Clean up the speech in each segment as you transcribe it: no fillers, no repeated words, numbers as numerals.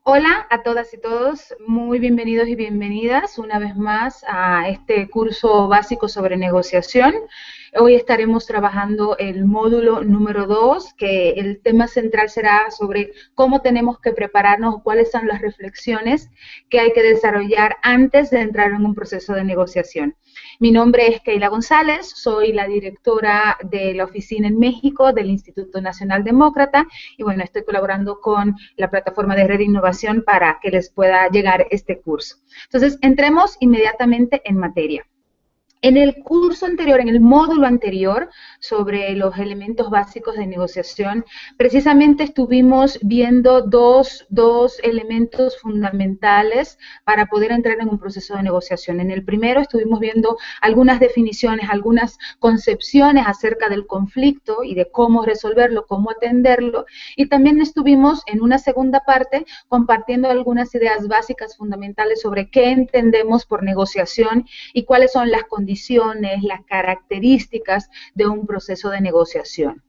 Hola a todas y todos, muy bienvenidos y bienvenidas una vez más a este curso básico sobre negociación. Hoy estaremos trabajando el módulo número 2, que el tema central será sobre cómo tenemos que prepararnos o cuáles son las reflexiones que hay que desarrollar antes de entrar en un proceso de negociación. Mi nombre es Keila González, soy la directora de la oficina en México del Instituto Nacional Demócrata y bueno, estoy colaborando con la plataforma de Red de Innovación para que les pueda llegar este curso. Entonces, entremos inmediatamente en materia. En el curso anterior, en el módulo anterior sobre los elementos básicos de negociación, precisamente estuvimos viendo dos elementos fundamentales para poder entrar en un proceso de negociación. En el primero estuvimos viendo algunas definiciones, algunas concepciones acerca del conflicto y de cómo resolverlo, cómo atenderlo, y también estuvimos en una segunda parte compartiendo algunas ideas básicas fundamentales sobre qué entendemos por negociación y cuáles son las condiciones, las características de un proceso de negociación.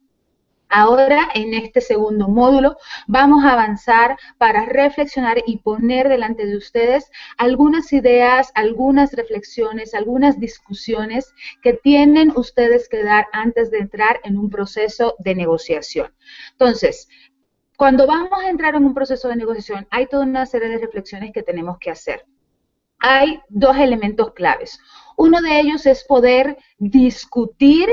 Ahora, en este segundo módulo, vamos a avanzar para reflexionar y poner delante de ustedes algunas ideas, algunas reflexiones, algunas discusiones que tienen ustedes que dar antes de entrar en un proceso de negociación. Entonces, cuando vamos a entrar en un proceso de negociación, hay toda una serie de reflexiones que tenemos que hacer. Hay dos elementos claves. Uno de ellos es poder discutir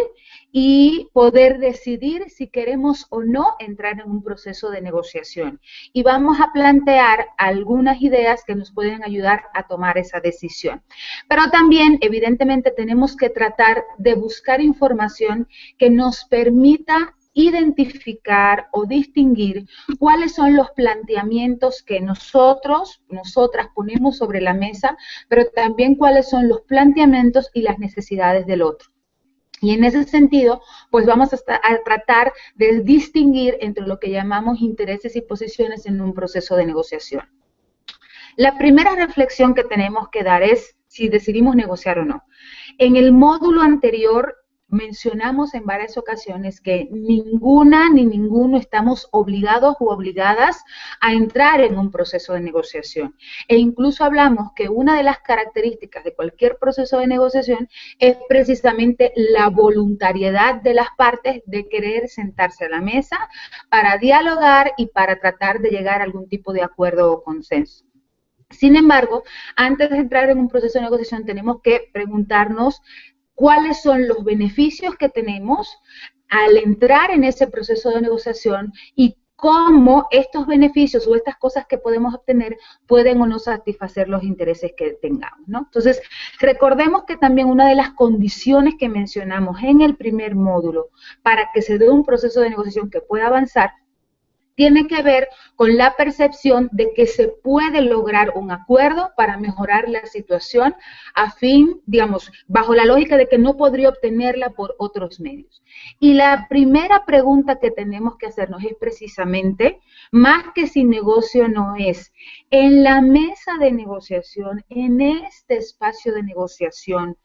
y poder decidir si queremos o no entrar en un proceso de negociación. Y vamos a plantear algunas ideas que nos pueden ayudar a tomar esa decisión. Pero también, evidentemente, tenemos que tratar de buscar información que nos permita identificar o distinguir cuáles son los planteamientos que nosotras ponemos sobre la mesa, pero también cuáles son los planteamientos y las necesidades del otro. Y en ese sentido, pues vamos a tratar de distinguir entre lo que llamamos intereses y posiciones en un proceso de negociación. La primera reflexión que tenemos que dar es si decidimos negociar o no. En el módulo anterior mencionamos en varias ocasiones que ninguna ni ninguno estamos obligados u obligadas a entrar en un proceso de negociación. E incluso hablamos que una de las características de cualquier proceso de negociación es precisamente la voluntariedad de las partes de querer sentarse a la mesa para dialogar y para tratar de llegar a algún tipo de acuerdo o consenso. Sin embargo, antes de entrar en un proceso de negociación tenemos que preguntarnos cuáles son los beneficios que tenemos al entrar en ese proceso de negociación y cómo estos beneficios o estas cosas que podemos obtener pueden o no satisfacer los intereses que tengamos, ¿no? Entonces, recordemos que también una de las condiciones que mencionamos en el primer módulo para que se dé un proceso de negociación que pueda avanzar tiene que ver con la percepción de que se puede lograr un acuerdo para mejorar la situación a fin, digamos, bajo la lógica de que no podría obtenerla por otros medios. Y la primera pregunta que tenemos que hacernos es precisamente, más que si negocio no es, en la mesa de negociación, en este espacio de negociación,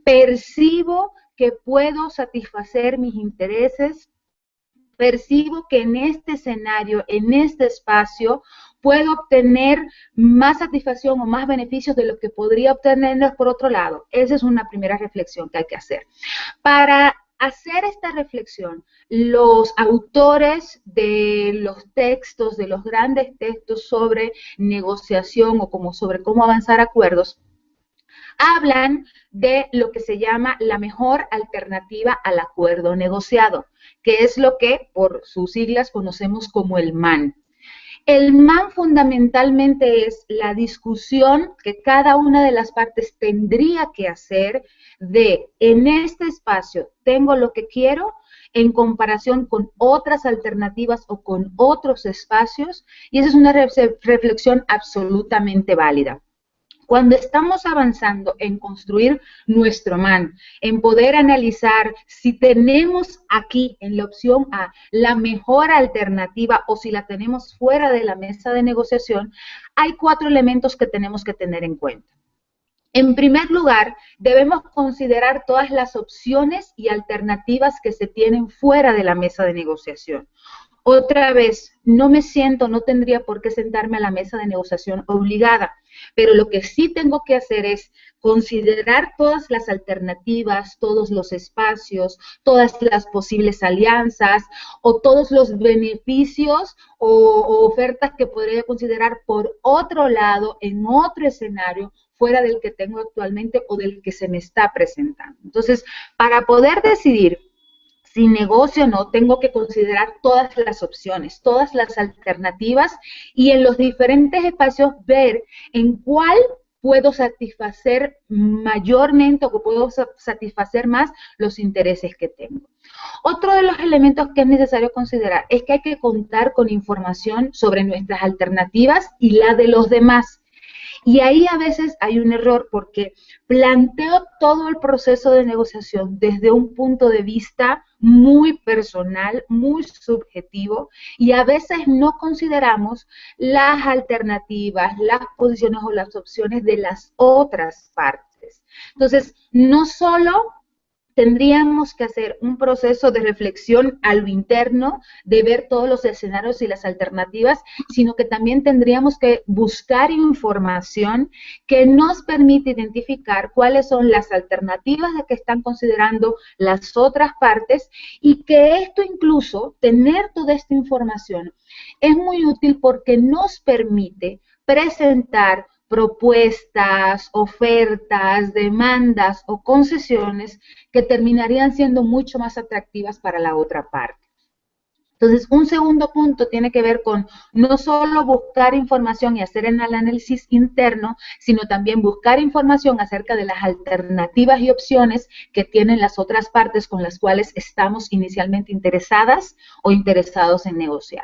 percibo que puedo satisfacer mis intereses, percibo que en este escenario, en este espacio, puedo obtener más satisfacción o más beneficios de lo que podría obtener por otro lado. Esa es una primera reflexión que hay que hacer. Para hacer esta reflexión, los autores de los textos, de los grandes textos sobre negociación o como sobre cómo avanzar acuerdos, hablan de lo que se llama la mejor alternativa al acuerdo negociado, que es lo que por sus siglas conocemos como el MAN. El MAN fundamentalmente es la discusión que cada una de las partes tendría que hacer de, en este espacio tengo lo que quiero, en comparación con otras alternativas o con otros espacios, y esa es una reflexión absolutamente válida. Cuando estamos avanzando en construir nuestro MAN, en poder analizar si tenemos aquí en la opción A la mejor alternativa o si la tenemos fuera de la mesa de negociación, hay 4 elementos que tenemos que tener en cuenta. En primer lugar, debemos considerar todas las opciones y alternativas que se tienen fuera de la mesa de negociación. Otra vez, no tendría por qué sentarme a la mesa de negociación obligada, pero lo que sí tengo que hacer es considerar todas las alternativas, todos los espacios, todas las posibles alianzas o todos los beneficios o ofertas que podría considerar por otro lado, en otro escenario, fuera del que tengo actualmente o del que se me está presentando. Entonces, para poder decidir si negocio o no, tengo que considerar todas las opciones, todas las alternativas y en los diferentes espacios ver en cuál puedo satisfacer mayormente o puedo satisfacer más los intereses que tengo. Otro de los elementos que es necesario considerar es que hay que contar con información sobre nuestras alternativas y la de los demás. Y ahí a veces hay un error porque planteo todo el proceso de negociación desde un punto de vista muy personal, muy subjetivo, y a veces no consideramos las alternativas, las posiciones o las opciones de las otras partes. Entonces, no solo tendríamos que hacer un proceso de reflexión a lo interno, de ver todos los escenarios y las alternativas, sino que también tendríamos que buscar información que nos permite identificar cuáles son las alternativas de que están considerando las otras partes y que esto incluso, tener toda esta información, es muy útil porque nos permite presentar propuestas, ofertas, demandas o concesiones que terminarían siendo mucho más atractivas para la otra parte. Entonces, un segundo punto tiene que ver con no solo buscar información y hacer el análisis interno, sino también buscar información acerca de las alternativas y opciones que tienen las otras partes con las cuales estamos inicialmente interesadas o interesados en negociar.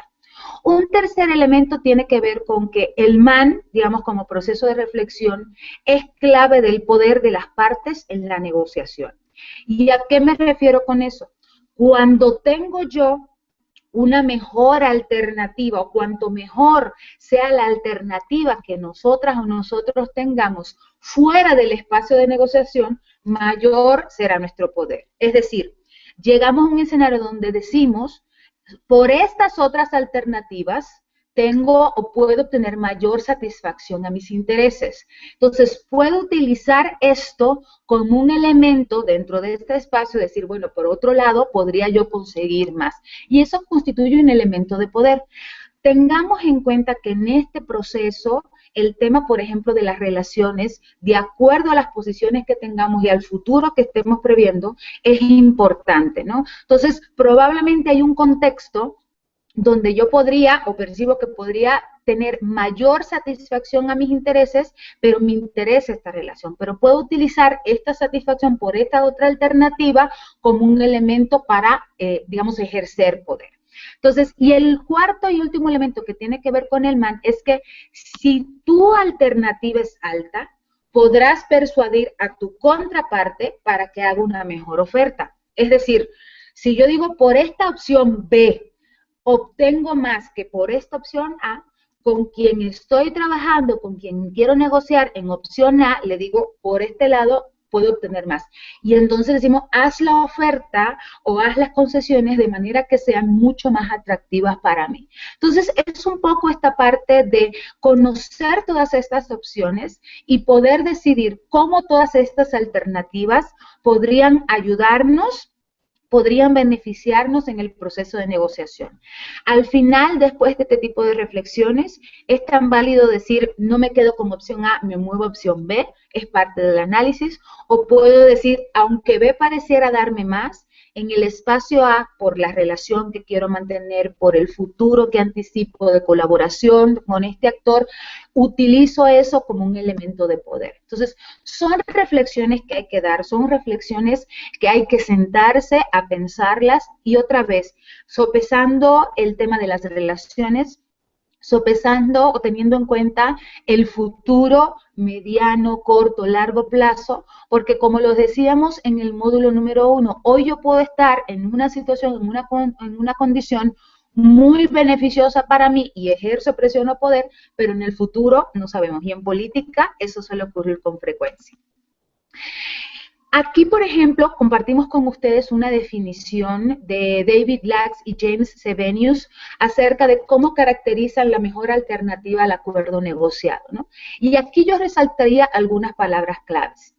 Un tercer elemento tiene que ver con que el MAN, digamos como proceso de reflexión, es clave del poder de las partes en la negociación. ¿Y a qué me refiero con eso? Cuando tengo yo una mejor alternativa o cuanto mejor sea la alternativa que nosotras o nosotros tengamos fuera del espacio de negociación, mayor será nuestro poder. Es decir, llegamos a un escenario donde decimos, por estas otras alternativas tengo o puedo obtener mayor satisfacción a mis intereses. Entonces, puedo utilizar esto como un elemento dentro de este espacio, decir, bueno, por otro lado, podría yo conseguir más. Y eso constituye un elemento de poder. Tengamos en cuenta que en este proceso, el tema, por ejemplo, de las relaciones, de acuerdo a las posiciones que tengamos y al futuro que estemos previendo, es importante, ¿no? Entonces, probablemente hay un contexto donde yo podría, o percibo que podría tener mayor satisfacción a mis intereses, pero me interesa esta relación. Pero puedo utilizar esta satisfacción por esta otra alternativa como un elemento para, digamos, ejercer poder. Entonces, y el cuarto y último elemento que tiene que ver con el MAN es que si tu alternativa es alta, podrás persuadir a tu contraparte para que haga una mejor oferta. Es decir, si yo digo por esta opción B, obtengo más que por esta opción A, con quien estoy trabajando, con quien quiero negociar en opción A, le digo por este lado puedo obtener más. Y entonces decimos, haz la oferta o haz las concesiones de manera que sean mucho más atractivas para mí. Entonces, es un poco esta parte de conocer todas estas opciones y poder decidir cómo todas estas alternativas podrían ayudarnos, podrían beneficiarnos en el proceso de negociación. Al final, después de este tipo de reflexiones, es tan válido decir, no me quedo con opción A, me muevo a opción B, es parte del análisis, o puedo decir, aunque B pareciera darme más, en el espacio A, por la relación que quiero mantener, por el futuro que anticipo de colaboración con este actor, utilizo eso como un elemento de poder. Entonces, son reflexiones que hay que dar, son reflexiones que hay que sentarse a pensarlas y otra vez, sopesando el tema de las relaciones, sopesando o teniendo en cuenta el futuro mediano, corto, largo plazo, porque como lo decíamos en el módulo número 1, hoy yo puedo estar en una situación, en una condición muy beneficiosa para mí y ejerzo presión o poder, pero en el futuro no sabemos. Y en política eso suele ocurrir con frecuencia. Aquí, por ejemplo, compartimos con ustedes una definición de David Lacks y James Sebenius acerca de cómo caracterizan la mejor alternativa al acuerdo negociado, ¿no? Y aquí yo resaltaría algunas palabras claves.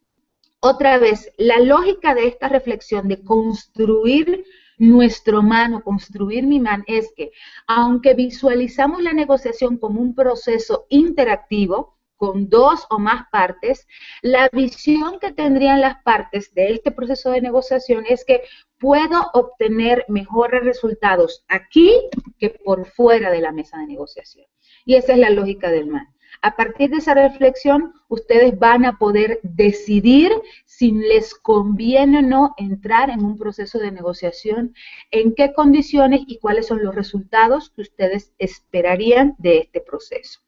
Otra vez, la lógica de esta reflexión de construir nuestro man o construir mi man es que, aunque visualizamos la negociación como un proceso interactivo, con dos o más partes, la visión que tendrían las partes de este proceso de negociación es que puedo obtener mejores resultados aquí que por fuera de la mesa de negociación. Y esa es la lógica del man. A partir de esa reflexión, ustedes van a poder decidir si les conviene o no entrar en un proceso de negociación, en qué condiciones y cuáles son los resultados que ustedes esperarían de este proceso.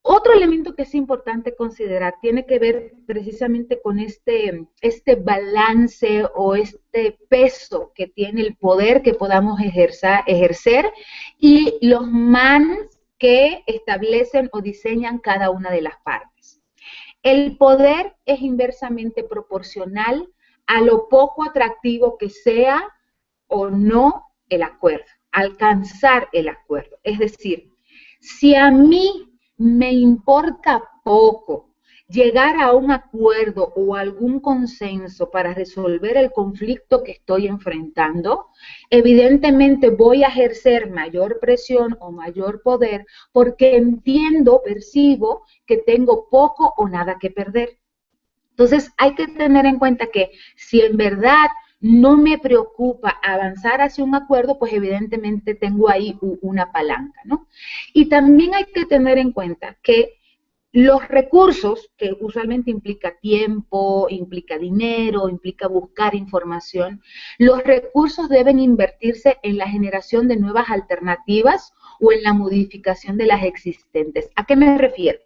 Otro elemento que es importante considerar tiene que ver precisamente con este balance o este peso que tiene el poder que podamos ejercer y los mans que establecen o diseñan cada una de las partes. El poder es inversamente proporcional a lo poco atractivo que sea o no el acuerdo, alcanzar el acuerdo. Es decir, si a mí me importa poco llegar a un acuerdo o algún consenso para resolver el conflicto que estoy enfrentando, evidentemente voy a ejercer mayor presión o mayor poder porque entiendo, percibo que tengo poco o nada que perder. Entonces hay que tener en cuenta que si en verdad no me preocupa avanzar hacia un acuerdo, pues evidentemente tengo ahí una palanca, ¿no? Y también hay que tener en cuenta que los recursos, que usualmente implica tiempo, implica dinero, implica buscar información, los recursos deben invertirse en la generación de nuevas alternativas o en la modificación de las existentes. ¿A qué me refiero?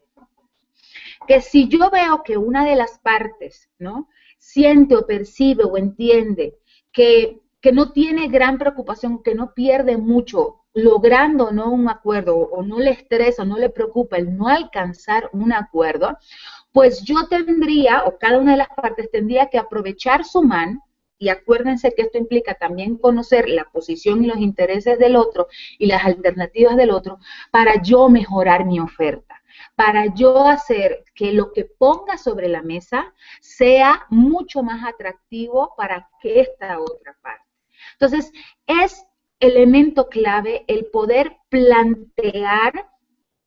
Que si yo veo que una de las partes, ¿no?, siente o percibe o entiende que no tiene gran preocupación, que no pierde mucho logrando no un acuerdo o no le estresa o no le preocupa el no alcanzar un acuerdo, pues yo tendría, o cada una de las partes tendría que aprovechar su man, y acuérdense que esto implica también conocer la posición y los intereses del otro y las alternativas del otro para yo mejorar mi oferta, para yo hacer que lo que ponga sobre la mesa sea mucho más atractivo para que esta otra parte. Entonces, es elemento clave el poder plantear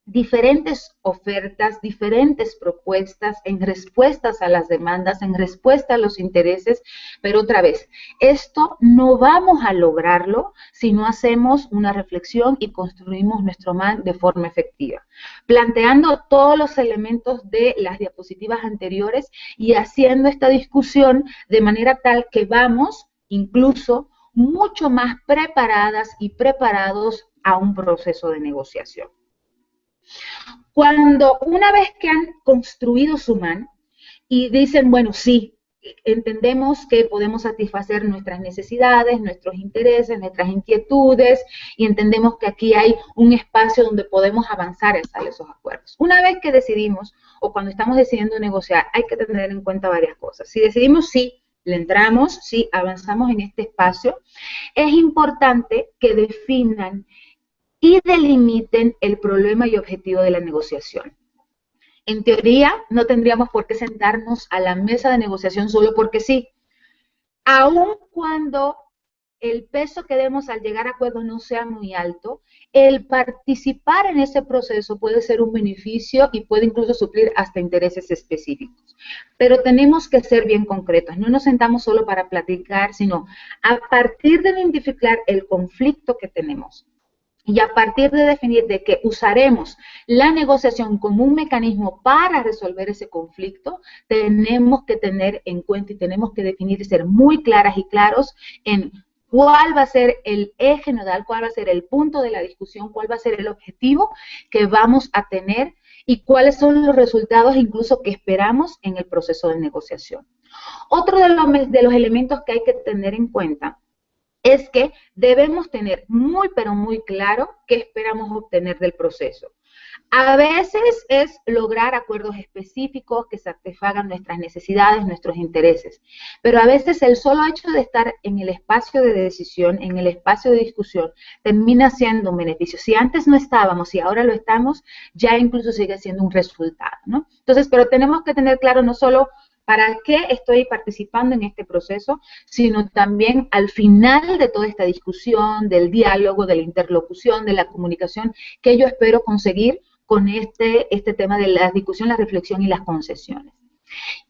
diferentes ofertas, diferentes propuestas en respuestas a las demandas, en respuesta a los intereses, pero otra vez, esto no vamos a lograrlo si no hacemos una reflexión y construimos nuestro man de forma efectiva, planteando todos los elementos de las diapositivas anteriores y haciendo esta discusión de manera tal que vamos incluso mucho más preparadas y preparados a un proceso de negociación. Cuando una vez que han construido su man y dicen, bueno, sí, entendemos que podemos satisfacer nuestras necesidades, nuestros intereses, nuestras inquietudes y entendemos que aquí hay un espacio donde podemos avanzar en esos acuerdos. Una vez que decidimos o cuando estamos decidiendo negociar, hay que tener en cuenta varias cosas. Si decidimos sí, le entramos, sí, avanzamos en este espacio, es importante que definan y delimiten el problema y objetivo de la negociación. En teoría, no tendríamos por qué sentarnos a la mesa de negociación solo porque sí. Aun cuando el peso que demos al llegar a acuerdos no sea muy alto, el participar en ese proceso puede ser un beneficio y puede incluso suplir hasta intereses específicos. Pero tenemos que ser bien concretos, no nos sentamos solo para platicar, sino a partir de identificar el conflicto que tenemos, y a partir de definir de que usaremos la negociación como un mecanismo para resolver ese conflicto, tenemos que tener en cuenta y tenemos que definir y ser muy claras y claros en cuál va a ser el eje nodal, cuál va a ser el punto de la discusión, cuál va a ser el objetivo que vamos a tener y cuáles son los resultados incluso que esperamos en el proceso de negociación. Otro de los elementos que hay que tener en cuenta es que debemos tener muy, pero muy claro qué esperamos obtener del proceso. A veces es lograr acuerdos específicos que satisfagan nuestras necesidades, nuestros intereses, pero a veces el solo hecho de estar en el espacio de decisión, en el espacio de discusión, termina siendo un beneficio. Si antes no estábamos y ahora lo estamos, ya incluso sigue siendo un resultado, ¿no? Entonces, pero tenemos que tener claro no solo para qué estoy participando en este proceso, sino también al final de toda esta discusión, del diálogo, de la interlocución, de la comunicación, que yo espero conseguir con este tema de la discusión, la reflexión y las concesiones.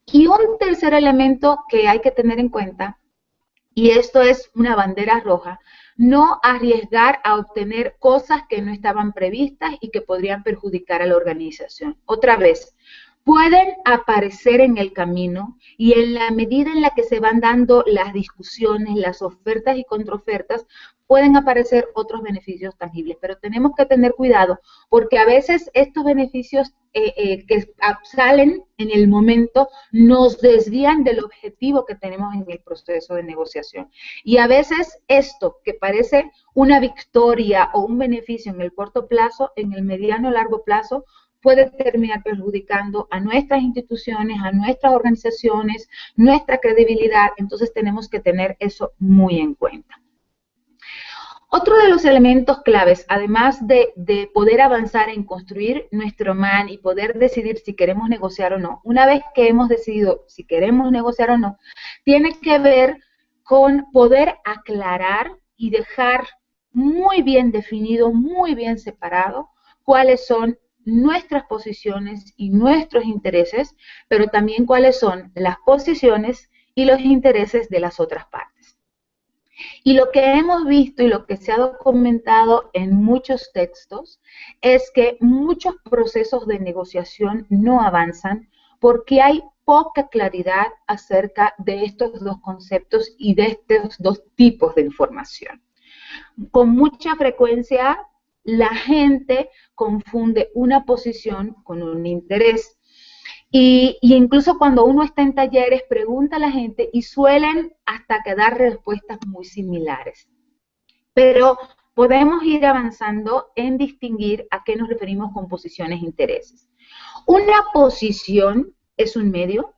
Y un tercer elemento que hay que tener en cuenta, y esto es una bandera roja, no arriesgar a obtener cosas que no estaban previstas y que podrían perjudicar a la organización. Otra vez, pueden aparecer en el camino y en la medida en la que se van dando las discusiones, las ofertas y contraofertas, pueden aparecer otros beneficios tangibles, pero tenemos que tener cuidado porque a veces estos beneficios que salen en el momento nos desvían del objetivo que tenemos en el proceso de negociación. Y a veces esto que parece una victoria o un beneficio en el corto plazo, en el mediano o largo plazo, puede terminar perjudicando a nuestras instituciones, a nuestras organizaciones, nuestra credibilidad. Entonces tenemos que tener eso muy en cuenta. Otro de los elementos claves, además de poder avanzar en construir nuestro MAN y poder decidir si queremos negociar o no, una vez que hemos decidido si queremos negociar o no, tiene que ver con poder aclarar y dejar muy bien definido, muy bien separado cuáles son nuestras posiciones y nuestros intereses, pero también cuáles son las posiciones y los intereses de las otras partes. Y lo que hemos visto y lo que se ha documentado en muchos textos es que muchos procesos de negociación no avanzan porque hay poca claridad acerca de estos dos conceptos y de estos dos tipos de información. Con mucha frecuencia la gente confunde una posición con un interés. Y incluso cuando uno está en talleres, pregunta a la gente y suelen hasta quedar respuestas muy similares. Pero podemos ir avanzando en distinguir a qué nos referimos con posiciones e intereses. Una posición es un medio,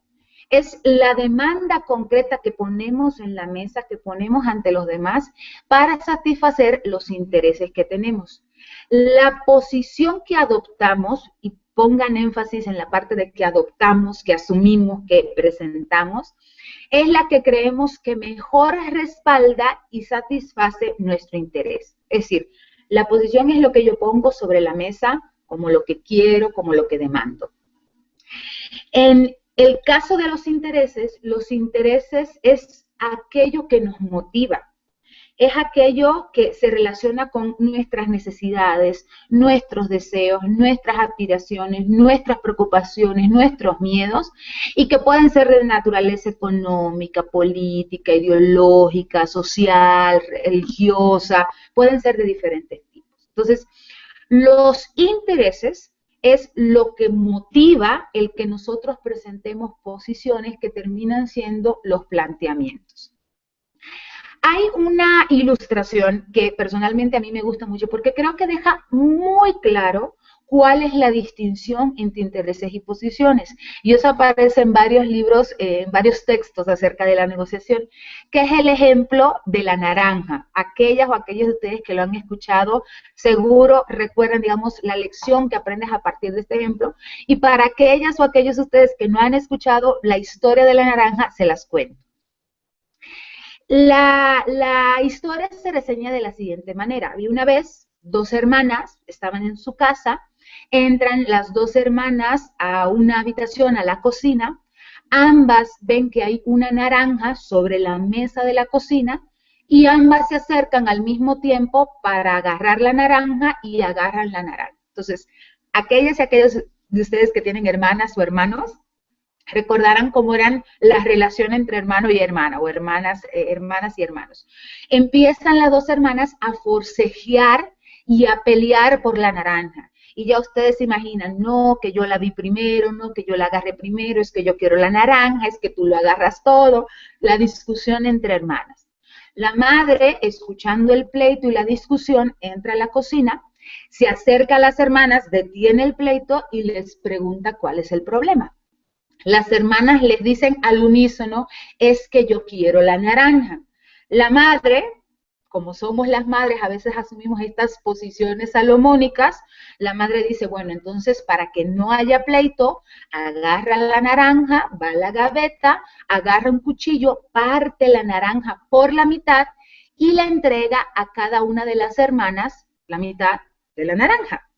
es la demanda concreta que ponemos en la mesa, que ponemos ante los demás para satisfacer los intereses que tenemos. La posición que adoptamos, y pongan énfasis en la parte de que adoptamos, que asumimos, que presentamos, es la que creemos que mejor respalda y satisface nuestro interés. Es decir, la posición es lo que yo pongo sobre la mesa como lo que quiero, como lo que demando. En el caso de los intereses es aquello que nos motiva, es aquello que se relaciona con nuestras necesidades, nuestros deseos, nuestras aspiraciones, nuestras preocupaciones, nuestros miedos, y que pueden ser de naturaleza económica, política, ideológica, social, religiosa, pueden ser de diferentes tipos. Entonces, los intereses es lo que motiva el que nosotros presentemos posiciones que terminan siendo los planteamientos. Hay una ilustración que personalmente a mí me gusta mucho porque creo que deja muy claro cuál es la distinción entre intereses y posiciones. Y eso aparece en varios libros, en varios textos acerca de la negociación, que es el ejemplo de la naranja. Aquellas o aquellos de ustedes que lo han escuchado, seguro recuerdan, digamos, la lección que aprendes a partir de este ejemplo. Y para aquellas o aquellos de ustedes que no han escuchado la historia de la naranja, se las cuento. La historia se reseña de la siguiente manera. Había una vez dos hermanas, estaban en su casa, entran las dos hermanas a una habitación, a la cocina, ambas ven que hay una naranja sobre la mesa de la cocina y ambas se acercan al mismo tiempo para agarrar la naranja y agarran la naranja. Entonces, aquellas y aquellos de ustedes que tienen hermanas o hermanos, recordarán cómo eran las relaciones entre hermano y hermana, o hermanas y hermanos. Empiezan las dos hermanas a forcejear y a pelear por la naranja. Y ya ustedes se imaginan, no, que yo la vi primero, no, que yo la agarré primero, es que yo quiero la naranja, es que tú lo agarras todo, la discusión entre hermanas. La madre, escuchando el pleito y la discusión, entra a la cocina, se acerca a las hermanas, detiene el pleito y les pregunta cuál es el problema. Las hermanas les dicen al unísono, es que yo quiero la naranja. La madre, como somos las madres, a veces asumimos estas posiciones salomónicas, la madre dice, bueno, entonces para que no haya pleito, agarra la naranja, va a la gaveta, agarra un cuchillo, parte la naranja por la mitad y la entrega a cada una de las hermanas la mitad de la naranja.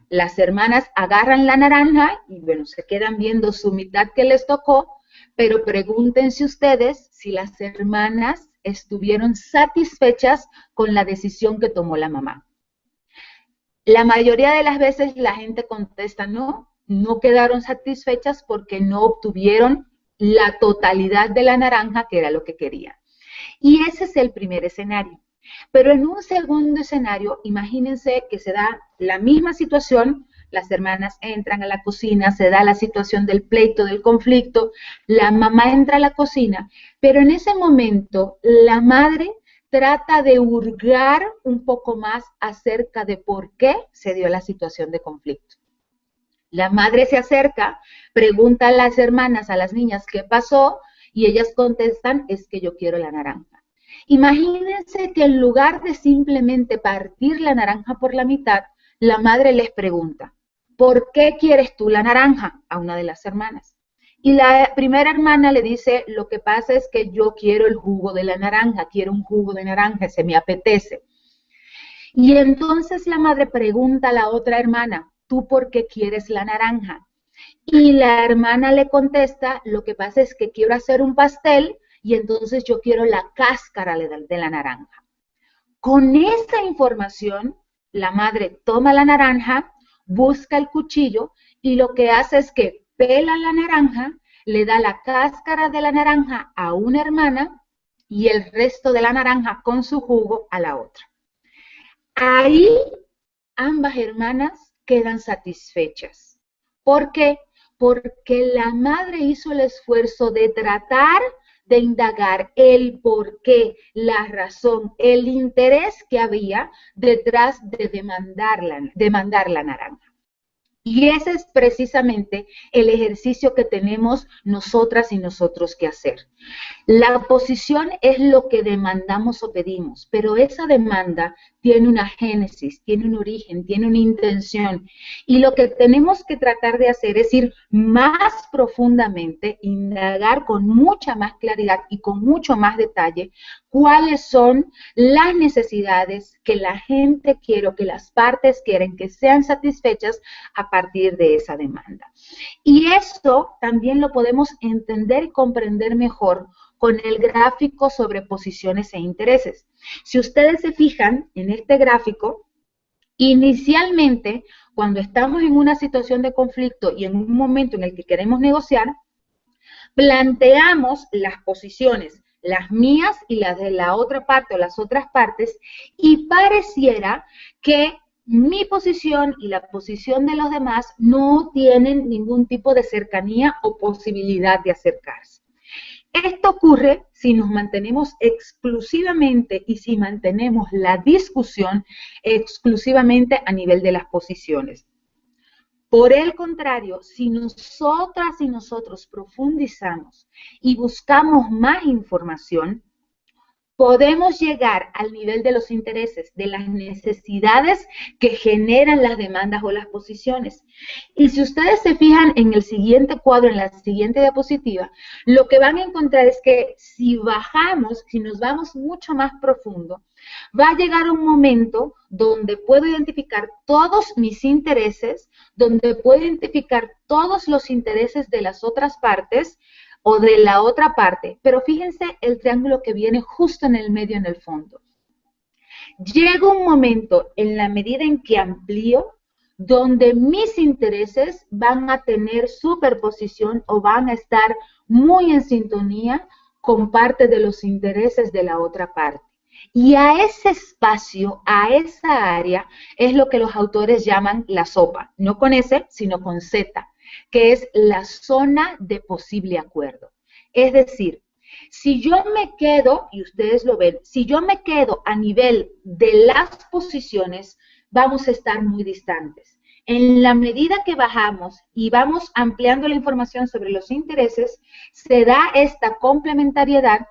Las hermanas agarran la naranja y bueno, se quedan viendo su mitad que les tocó, pero pregúntense ustedes si las hermanas estuvieron satisfechas con la decisión que tomó la mamá. La mayoría de las veces la gente contesta no, no quedaron satisfechas porque no obtuvieron la totalidad de la naranja que era lo que querían. Y ese es el primer escenario. Pero en un segundo escenario, imagínense que se da la misma situación, las hermanas entran a la cocina, se da la situación del pleito, del conflicto, la mamá entra a la cocina, pero en ese momento la madre trata de hurgar un poco más acerca de por qué se dio la situación de conflicto. La madre se acerca, pregunta a las hermanas, a las niñas, ¿qué pasó? Y ellas contestan, es que yo quiero la naranja. Imagínense que en lugar de simplemente partir la naranja por la mitad, la madre les pregunta, ¿por qué quieres tú la naranja? A una de las hermanas. Y la primera hermana le dice, lo que pasa es que yo quiero el jugo de la naranja, quiero un jugo de naranja, se me apetece. Y entonces la madre pregunta a la otra hermana, ¿tú por qué quieres la naranja? Y la hermana le contesta, lo que pasa es que quiero hacer un pastel y entonces yo quiero la cáscara de la naranja. Con esta información, la madre toma la naranja, busca el cuchillo y lo que hace es que pela la naranja, le da la cáscara de la naranja a una hermana y el resto de la naranja con su jugo a la otra. Ahí ambas hermanas quedan satisfechas. ¿Por qué? Porque la madre hizo el esfuerzo de tratar de indagar el por qué, la razón, el interés que había detrás de demandar la naranja. Y ese es precisamente el ejercicio que tenemos nosotras y nosotros que hacer. La posición es lo que demandamos o pedimos, pero esa demanda tiene una génesis, tiene un origen, tiene una intención. Y lo que tenemos que tratar de hacer es ir más profundamente, indagar con mucha más claridad y con mucho más detalle cuáles son las necesidades que la gente quiere o que las partes quieren que sean satisfechas a partir de esa demanda. Y esto también lo podemos entender y comprender mejor con el gráfico sobre posiciones e intereses. Si ustedes se fijan en este gráfico, inicialmente, cuando estamos en una situación de conflicto y en un momento en el que queremos negociar, planteamos las posiciones, las mías y las de la otra parte o las otras partes, y pareciera que mi posición y la posición de los demás no tienen ningún tipo de cercanía o posibilidad de acercarse. Esto ocurre si nos mantenemos exclusivamente y si mantenemos la discusión exclusivamente a nivel de las posiciones. Por el contrario, si nosotras y nosotros profundizamos y buscamos más información, podemos llegar al nivel de los intereses, de las necesidades que generan las demandas o las posiciones. Y si ustedes se fijan en el siguiente cuadro, en la siguiente diapositiva, lo que van a encontrar es que si bajamos, si nos vamos mucho más profundo, va a llegar un momento donde puedo identificar todos mis intereses, donde puedo identificar todos los intereses de las otras partes, o de la otra parte, pero fíjense el triángulo que viene justo en el medio, en el fondo. Llega un momento, en la medida en que amplío, donde mis intereses van a tener superposición o van a estar muy en sintonía con parte de los intereses de la otra parte. Y a ese espacio, a esa área, es lo que los autores llaman la sopa, no con S, sino con Z, que es la zona de posible acuerdo. Es decir, Si yo me quedo, y ustedes lo ven, si yo me quedo a nivel de las posiciones, vamos a estar muy distantes. En la medida que bajamos y vamos ampliando la información sobre los intereses, se da esta complementariedad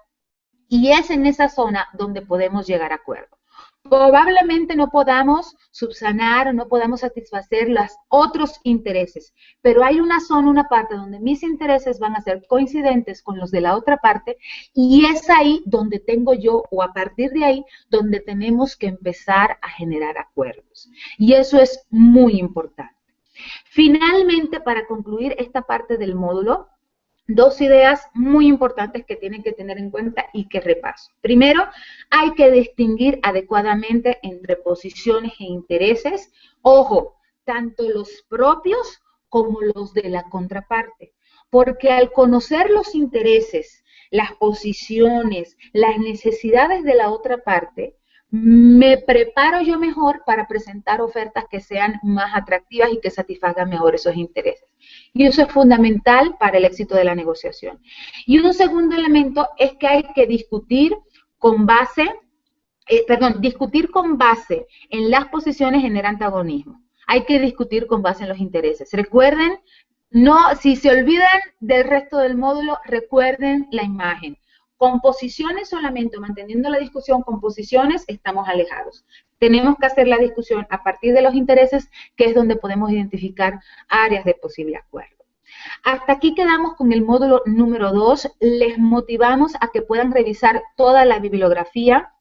y es en esa zona donde podemos llegar a acuerdo. Probablemente no podamos subsanar o no podamos satisfacer los otros intereses, pero hay una zona, una parte donde mis intereses van a ser coincidentes con los de la otra parte y es ahí donde tengo yo o a partir de ahí donde tenemos que empezar a generar acuerdos. Y eso es muy importante. Finalmente, para concluir esta parte del módulo, dos ideas muy importantes que tienen que tener en cuenta y que repaso. Primero, hay que distinguir adecuadamente entre posiciones e intereses. Ojo, tanto los propios como los de la contraparte. Porque al conocer los intereses, las posiciones, las necesidades de la otra parte, me preparo yo mejor para presentar ofertas que sean más atractivas y que satisfagan mejor esos intereses. Y eso es fundamental para el éxito de la negociación. Y un segundo elemento es que hay que discutir con base, discutir con base en las posiciones genera antagonismo. Hay que discutir con base en los intereses. Recuerden, no, si se olvidan del resto del módulo, recuerden la imagen. Con posiciones solamente, manteniendo la discusión con posiciones, estamos alejados. Tenemos que hacer la discusión a partir de los intereses, que es donde podemos identificar áreas de posible acuerdo. Hasta aquí quedamos con el módulo número 2. Les motivamos a que puedan revisar toda la bibliografía,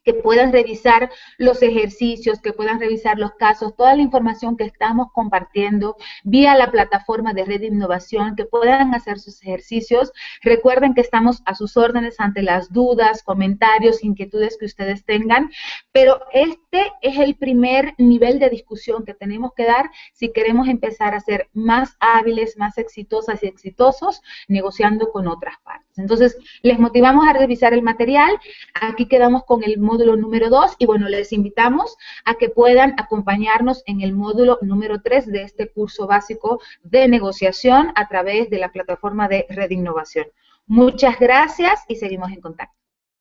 que puedan revisar los ejercicios, que puedan revisar los casos, toda la información que estamos compartiendo vía la plataforma de Red de Innovación, que puedan hacer sus ejercicios. Recuerden que estamos a sus órdenes ante las dudas, comentarios, inquietudes que ustedes tengan, pero este es el primer nivel de discusión que tenemos que dar si queremos empezar a ser más hábiles, más exitosas y exitosos negociando con otras partes. Entonces, les motivamos a revisar el material. Aquí quedamos con el módulo número 2 y bueno, les invitamos a que puedan acompañarnos en el módulo número 3 de este curso básico de negociación a través de la plataforma de Red Innovación. Muchas gracias y seguimos en contacto.